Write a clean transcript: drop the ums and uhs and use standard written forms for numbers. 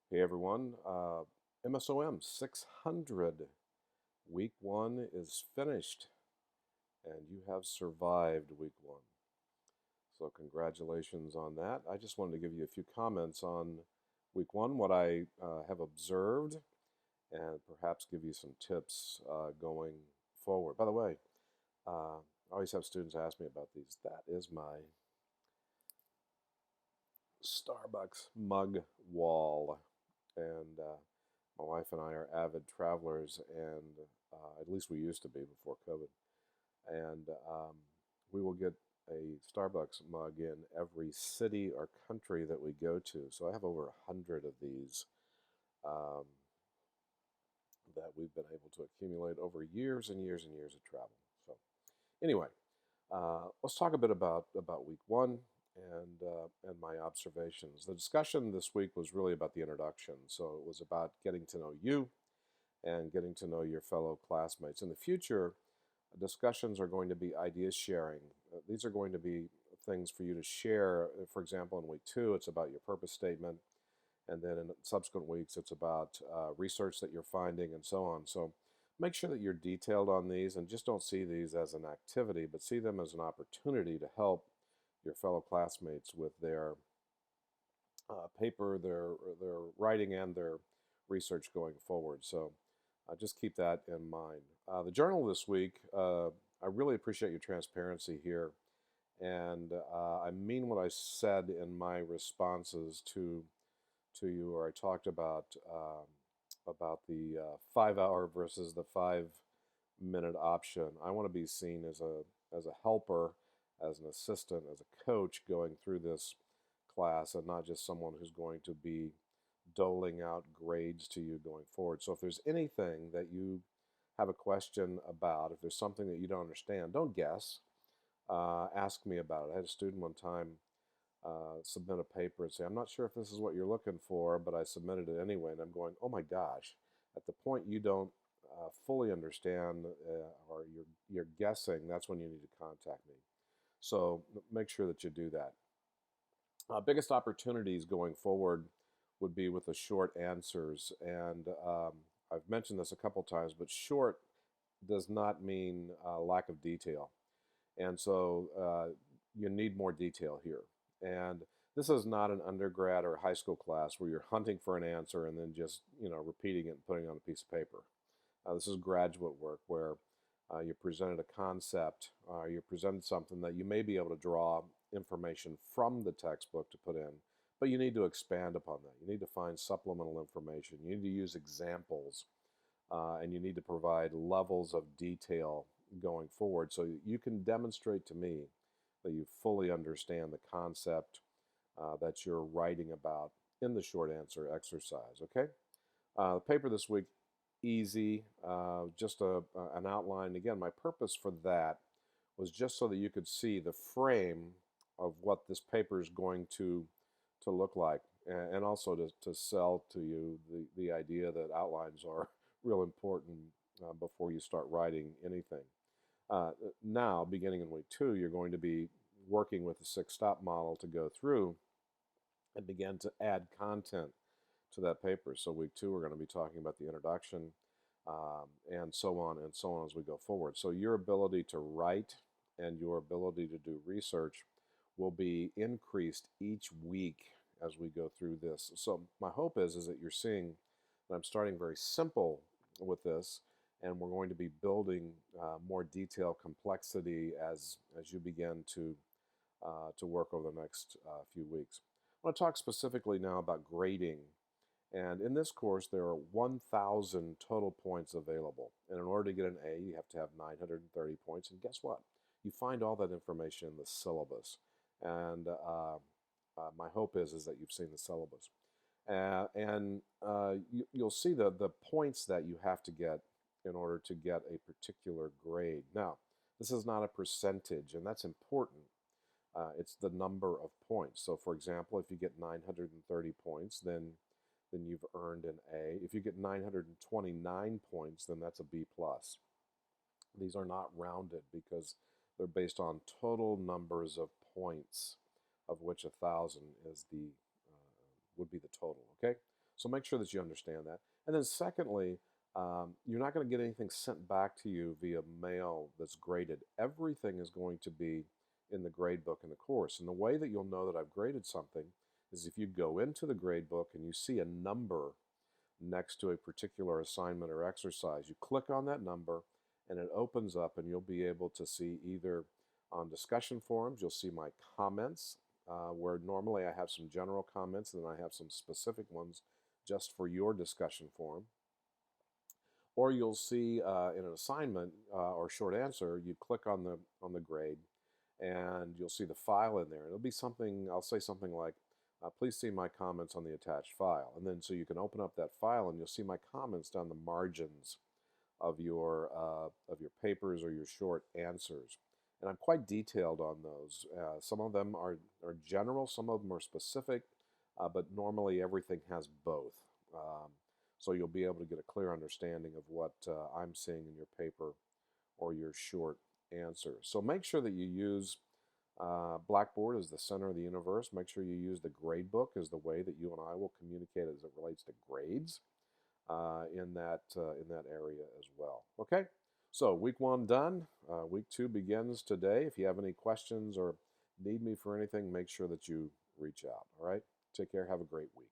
Hey everyone, MSOM 600. Week one is finished, and you have survived week one. So, congratulations on that. I just wanted to give you a few comments on week one, what I have observed, and perhaps give you some tips going forward. By the way, I always have students ask me about these. That is my Starbucks mug wall. And my wife and I are avid travelers, and at least we used to be before COVID. And we will get a Starbucks mug in every city or country that we go to. So I have over 100 of these um, that we've been able to accumulate over years and years and years of travel. So anyway, let's talk a bit about week one and my observations. The discussion this week was really about the introduction. So it was about getting to know you and getting to know your fellow classmates. In the future, discussions are going to be idea sharing. These are going to be things for you to share. For example, in week two, it's about your purpose statement. And then in subsequent weeks, it's about research that you're finding and so on. So make sure that you're detailed on these and just don't see these as an activity, but see them as an opportunity to help your fellow classmates with their paper, their writing, and their research going forward. So just keep that in mind. The journal this week, I really appreciate your transparency here. And I mean what I said in my responses to you, or I talked about the 5 hour versus the 5 minute option. I want to be seen as a helper, as an assistant, as a coach going through this class, and not just someone who's going to be doling out grades to you going forward. So if there's anything that you have a question about, if there's something that you don't understand, don't guess. Ask me about it. I had a student one time submit a paper and say, I'm not sure if this is what you're looking for, but I submitted it anyway. And I'm going, oh my gosh, at the point you don't fully understand or you're guessing, that's when you need to contact me. So make sure that you do that. Biggest opportunities going forward would be with the short answers. And I've mentioned this a couple times, but short does not mean lack of detail. And so you need more detail here. And this is not an undergrad or a high school class where you're hunting for an answer and then just repeating it and putting it on a piece of paper. This is graduate work where you presented a concept, you presented something that you may be able to draw information from the textbook to put in, but you need to expand upon that. You need to find supplemental information. You need to use examples, and you need to provide levels of detail going forward so you can demonstrate to me that you fully understand the concept that you're writing about in the short answer exercise, okay? The paper this week, easy, just an outline. Again, my purpose for that was just so that you could see the frame of what this paper is going to look like, and also to sell to you the idea that outlines are real important before you start writing anything. Now, beginning in week two, you're going to be working with the six-stop model to go through and begin to add content to that paper. So week two, we're going to be talking about the introduction and so on and so on as we go forward. So your ability to write and your ability to do research will be increased each week as we go through this. So my hope is that you're seeing that I'm starting very simple with this, and we're going to be building more detail, complexity as you begin to work over the next few weeks. I want to talk specifically now about grading. And in this course, there are 1,000 total points available. And in order to get an A, you have to have 930 points. And guess what? You find all that information in the syllabus. And my hope is that you've seen the syllabus. You'll see the points that you have to get in order to get a particular grade. Now, this is not a percentage, and that's important. It's the number of points. So, for example, if you get 930 points, then you've earned an A. If you get 929 points, then that's a B plus. These are not rounded because they're based on total numbers of points, of which 1,000 is would be the total. Okay, So make sure that you understand that. And then secondly, you're not going to get anything sent back to you via mail that's graded. Everything is going to be in the grade book in the course. And the way that you'll know that I've graded something is if you go into the grade book and you see a number next to a particular assignment or exercise, you click on that number and it opens up, and you'll be able to see either on discussion forums, you'll see my comments, where normally I have some general comments and then I have some specific ones just for your discussion forum. Or you'll see in an assignment or short answer, you click on the grade, and you'll see the file in there. It'll be something, I'll say something like, please see my comments on the attached file. And then so you can open up that file and you'll see my comments down the margins of your papers or your short answers. And I'm quite detailed on those. Some of them are general, some of them are specific, but normally everything has both. So you'll be able to get a clear understanding of what I'm seeing in your paper or your short answer. So make sure that you use Blackboard as the center of the universe. Make sure you use the grade book as the way that you and I will communicate as it relates to grades in that area as well. Okay, so week 1 done. Week 2 begins today. If you have any questions or need me for anything, make sure that you reach out. All right, take care. Have a great week.